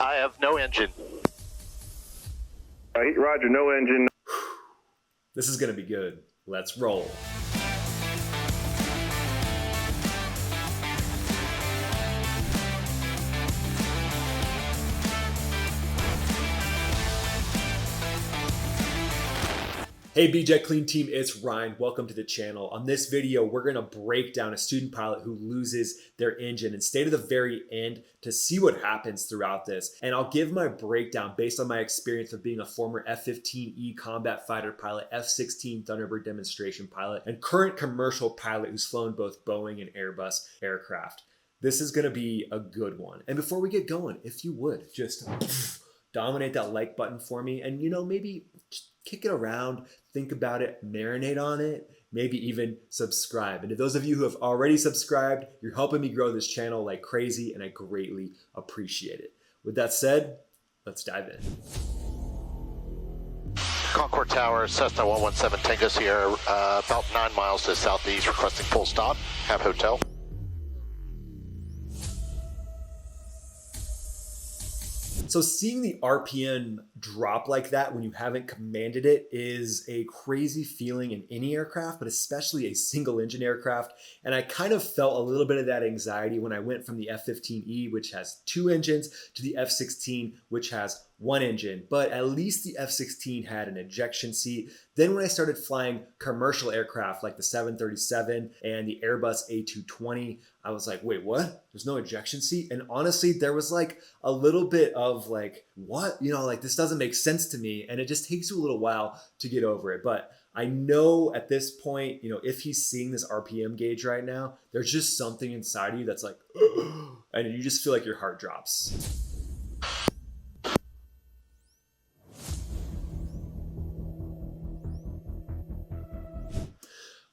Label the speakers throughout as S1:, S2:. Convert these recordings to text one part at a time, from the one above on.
S1: I have no engine.
S2: Roger, no engine.
S3: This is gonna be good. Let's roll. Hey BJ Clean Team, it's Ryan. Welcome to the channel. On this video, we're gonna break down a student pilot who loses their engine and stay to the very end to see what happens throughout this. And I'll give my breakdown based on my experience of being a former F-15E combat fighter pilot, F-16 Thunderbird demonstration pilot, and current commercial pilot who's flown both Boeing and Airbus aircraft. This is gonna be a good one. And before we get going, if you would, just dominate that like button for me and, maybe kick it around, think about it, marinate on it, maybe even subscribe. And to those of you who have already subscribed, you're helping me grow this channel like crazy, and I greatly appreciate it. With that said, let's dive in.
S1: Concord Tower, Cessna 117 Tango Sierra, about 9 miles to the southeast, requesting full stop, have hotel.
S3: So seeing the RPM drop like that when you haven't commanded it is a crazy feeling in any aircraft, but especially a single engine aircraft. And I kind of felt a little bit of that anxiety when I went from the F-15E, which has 2 engines, to the F-16, which has 1 engine. But at least the F-16 had an ejection seat. Then when I started flying commercial aircraft like the 737 and the Airbus A220, I was like, wait, what? There's no ejection seat? And honestly, there was like a little bit of like, what? This doesn't make sense to me. And it just takes you a little while to get over it. But I know at this point, if he's seeing this RPM gauge right now, there's just something inside of you that's like, and you just feel like your heart drops.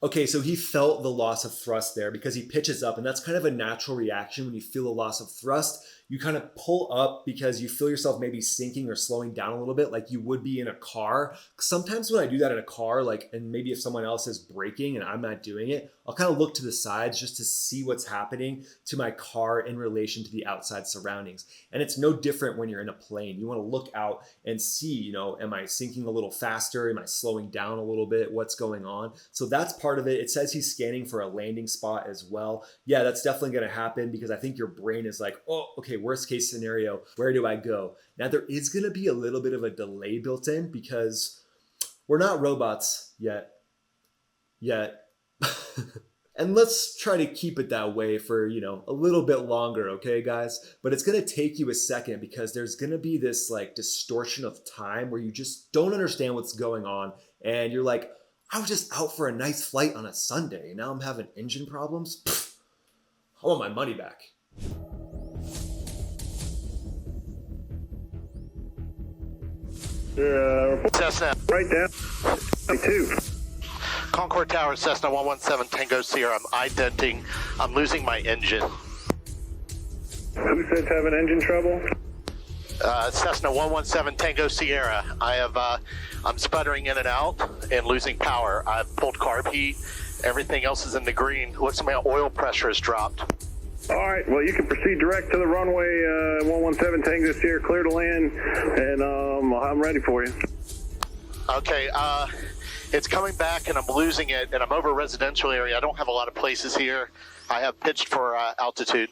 S3: Okay, so he felt the loss of thrust there because he pitches up, and that's kind of a natural reaction when you feel a loss of thrust. You kind of pull up because you feel yourself maybe sinking or slowing down a little bit like you would be in a car. Sometimes when I do that in a car, and maybe if someone else is braking and I'm not doing it, I'll kind of look to the sides just to see what's happening to my car in relation to the outside surroundings. And it's no different when you're in a plane. You want to look out and see, am I sinking a little faster? Am I slowing down a little bit? What's going on? So that's part of it. It says he's scanning for a landing spot as well. Yeah, that's definitely going to happen because I think your brain is like, oh, okay, worst case scenario, where do I go? Now there is going to be a little bit of a delay built in because we're not robots yet. And let's try to keep it that way for, a little bit longer, okay, guys? But it's going to take you a second because there's going to be this like distortion of time where you just don't understand what's going on. And you're like, I was just out for a nice flight on a Sunday. Now I'm having engine problems. Pfft, I want my money back.
S1: Cessna.
S2: Right down. 2.
S1: Concord Tower, Cessna 117 Tango Sierra, I'm identing. I'm losing my engine.
S2: Who says having engine trouble?
S1: Cessna 117 Tango Sierra. I'm sputtering in and out and losing power. I've pulled carb heat. Everything else is in the green. Looks like my oil pressure has dropped.
S2: All right, well, you can proceed direct to the runway 117 Tango Sierra, clear to land, and I'm ready for you.
S1: Okay, it's coming back and I'm losing it, and I'm over a residential area. I don't have a lot of places here. I have pitched for altitude.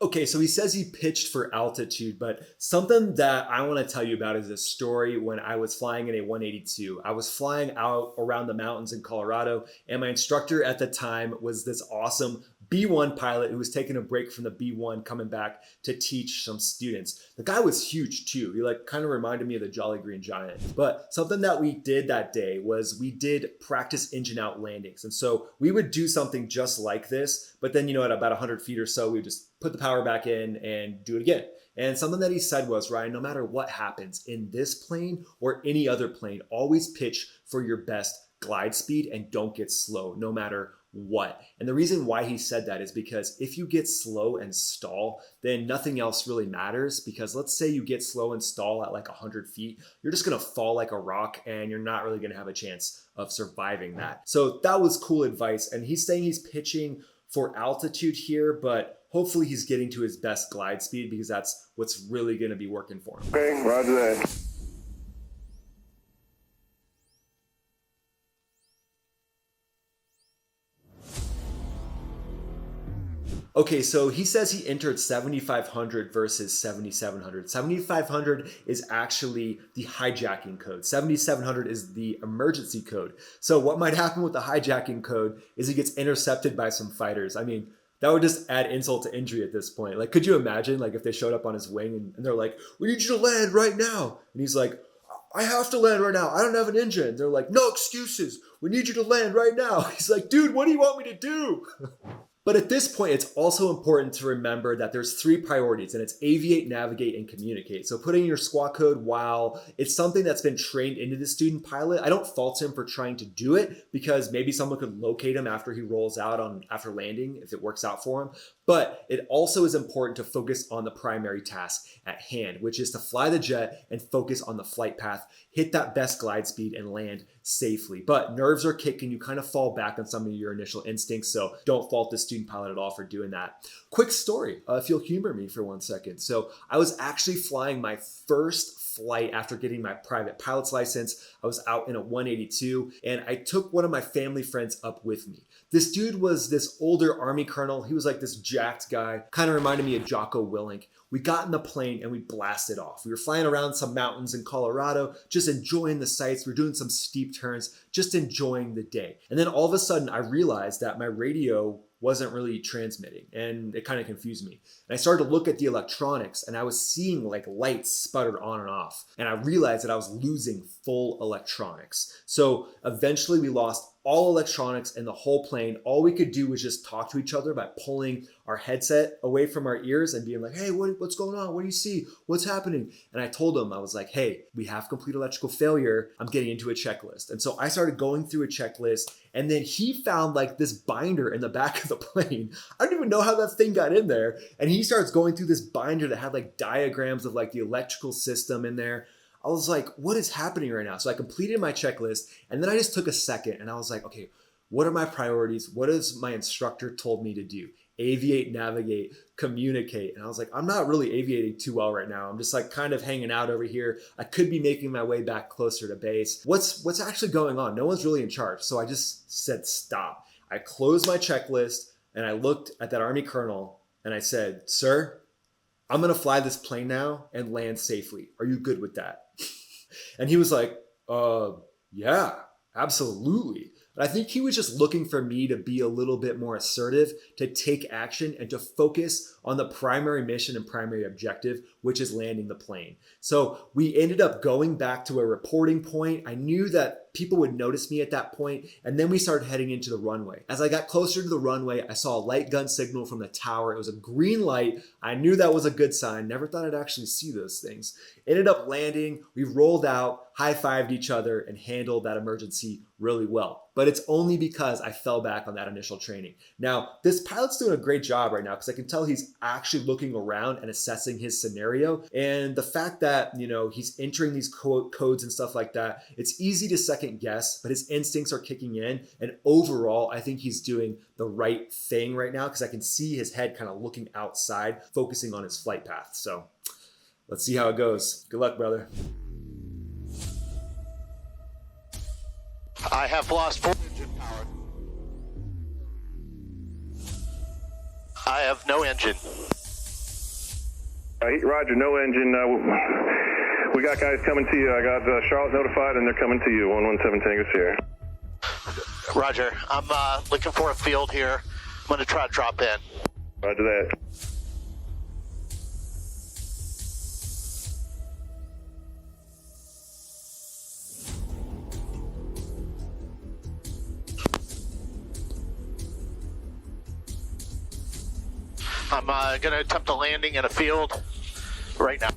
S3: Okay, so he says he pitched for altitude, but something that I want to tell you about is a story when I was flying in a 182. I was flying out around the mountains in Colorado, and my instructor at the time was this awesome B1 pilot who was taking a break from the B1 coming back to teach some students. The guy was huge too. He kind of reminded me of the Jolly Green Giant. But something that we did that day was we did practice engine out landings. And so we would do something just like this, but then, at about 100 feet or so, we would just put the power back in and do it again. And something that he said was, Ryan, no matter what happens in this plane or any other plane, always pitch for your best glide speed and don't get slow, no matter what. And the reason why he said that is because if you get slow and stall, then nothing else really matters. Because let's say you get slow and stall at 100 feet, you're just going to fall like a rock and you're not really going to have a chance of surviving that. So that was cool advice. And he's saying he's pitching for altitude here, but hopefully he's getting to his best glide speed because that's what's really going to be working for him.
S2: Okay, roger that.
S3: Okay, so he says he entered 7,500 versus 7,700. 7,500 is actually the hijacking code. 7,700 is the emergency code. So what might happen with the hijacking code is he gets intercepted by some fighters. I mean, that would just add insult to injury at this point. Like, could you imagine, like, if they showed up on his wing and they're like, "We need you to land right now," and he's like, "I have to land right now. I don't have an engine." They're like, "No excuses. We need you to land right now." He's like, "Dude, what do you want me to do?" But at this point, it's also important to remember that there's 3 priorities, and it's aviate, navigate, and communicate. So putting in your squawk code, while it's something that's been trained into the student pilot, I don't fault him for trying to do it because maybe someone could locate him after he rolls out after landing if it works out for him. But it also is important to focus on the primary task at hand, which is to fly the jet and focus on the flight path, hit that best glide speed, and land safely. But nerves are kicking, you kind of fall back on some of your initial instincts, so don't fault the student pilot at all for doing that. Quick story, if you'll humor me for 1 second. So I was actually flying my first flight after getting my private pilot's license. I was out in a 182 and I took one of my family friends up with me. This dude was this older Army colonel. He was like this jacked guy, kind of reminded me of Jocko Willink. We got in the plane and we blasted off. We were flying around some mountains in Colorado, just enjoying the sights. We were doing some steep turns, just enjoying the day. And then all of a sudden I realized that my radio wasn't really transmitting and it kind of confused me. And I started to look at the electronics and I was seeing like lights sputtered on and off. And I realized that I was losing full electronics. So eventually we lost all electronics in the whole plane. All we could do was just talk to each other by pulling our headset away from our ears and being like, "Hey, what's going on? What do you see? What's happening?" And I told him, I was like, "Hey, we have complete electrical failure. I'm getting into a checklist." And so I started going through a checklist and then he found like this binder in the back of the plane. I don't even know how that thing got in there. And he starts going through this binder that had like diagrams of like the electrical system in there. I was like, what is happening right now? So I completed my checklist and then I just took a second and I was like, okay, what are my priorities? What has my instructor told me to do? Aviate, navigate, communicate. And I was like, I'm not really aviating too well right now. I'm just like kind of hanging out over here. I could be making my way back closer to base. What's actually going on? No one's really in charge. So I just said, stop. I closed my checklist and I looked at that Army colonel and I said, "Sir, I'm going to fly this plane now and land safely. Are you good with that?" And he was like, yeah, absolutely. But I think he was just looking for me to be a little bit more assertive, to take action and to focus on the primary mission and primary objective, which is landing the plane. So we ended up going back to a reporting point. I knew that people would notice me at that point, and then we started heading into the runway. As I got closer to the runway, I saw a light gun signal from the tower. It was a green light. I knew that was a good sign. Never thought I'd actually see those things. Ended up landing. We rolled out, high-fived each other, and handled that emergency really well. But it's only because I fell back on that initial training. Now, this pilot's doing a great job right now because I can tell he's actually looking around and assessing his scenario. And the fact that, he's entering these codes and stuff like that, it's easy to second guess, but his instincts are kicking in. And overall, I think he's doing the right thing right now because I can see his head kind of looking outside, focusing on his flight path. So let's see how it goes. Good luck, brother.
S1: I have lost full engine power. I have no engine.
S2: Roger, no engine. We got guys coming to you. I got Charlotte notified, and they're coming to you. 117 Tango Sierra.
S1: Roger. I'm looking for a field here. I'm going to try to drop in.
S2: Roger that.
S1: I'm going to attempt a landing in a field right now.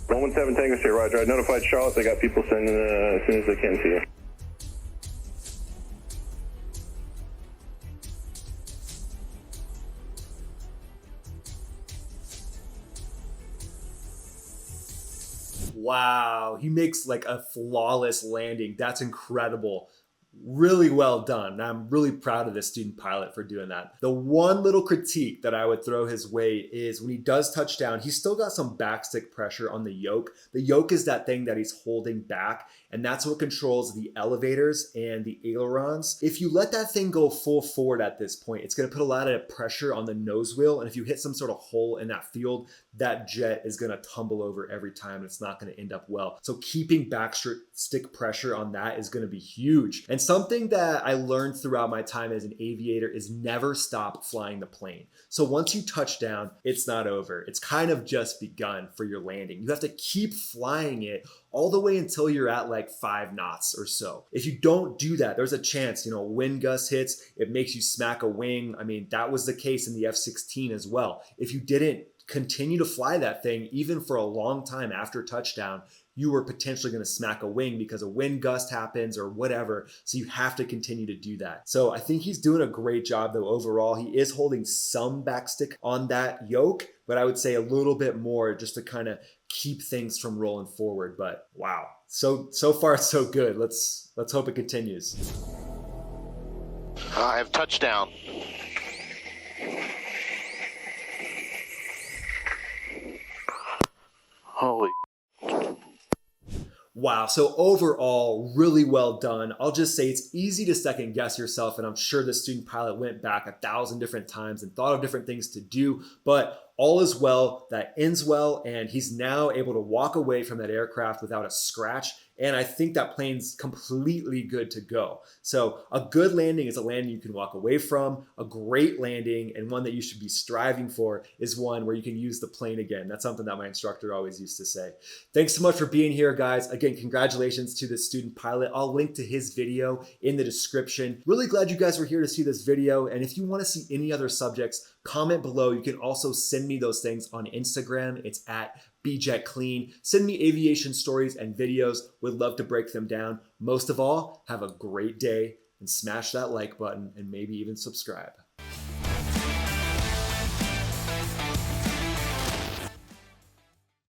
S2: 117 Tango Sierra, Roger. I notified Charlotte. They got people sending as soon as they can to you.
S3: Wow, he makes like a flawless landing. That's incredible. Really well done. I'm really proud of this student pilot for doing that. The one little critique that I would throw his way is when he does touch down, he's still got some backstick pressure on the yoke. The yoke is that thing that he's holding back, and that's what controls the elevators and the ailerons. If you let that thing go full forward at this point, it's going to put a lot of pressure on the nose wheel, and if you hit some sort of hole in that field, that jet is going to tumble over every time, and it's not going to end up well. So keeping backstick pressure on that is going to be huge. And something that I learned throughout my time as an aviator is never stop flying the plane. So once you touch down, it's not over. It's kind of just begun for your landing. You have to keep flying it all the way until you're at like 5 knots or so. If you don't do that, there's a chance, a wind gust hits, it makes you smack a wing. I mean, that was the case in the F-16 as well. If you didn't continue to fly that thing, even for a long time after touchdown, you were potentially going to smack a wing because a wind gust happens or whatever. So you have to continue to do that. So I think he's doing a great job though overall. He is holding some backstick on that yoke, but I would say a little bit more just to kind of keep things from rolling forward. But wow, so far so good. Let's hope it continues.
S1: I have touchdown. Holy.
S3: Wow, so overall, really well done. I'll just say it's easy to second guess yourself, and I'm sure the student pilot went back 1,000 different times and thought of different things to do, but all is well, that ends well, and he's now able to walk away from that aircraft without a scratch. And I think that plane's completely good to go. So a good landing is a landing you can walk away from. A great landing, and one that you should be striving for, is one where you can use the plane again. That's something that my instructor always used to say. Thanks so much for being here, guys. Again, congratulations to the student pilot. I'll link to his video in the description. Really glad you guys were here to see this video. And if you want to see any other subjects, comment below. You can also send me those things on Instagram. It's at BJetClean. Send me aviation stories and videos. Would love to break them down. Most of all, have a great day and smash that like button and maybe even subscribe.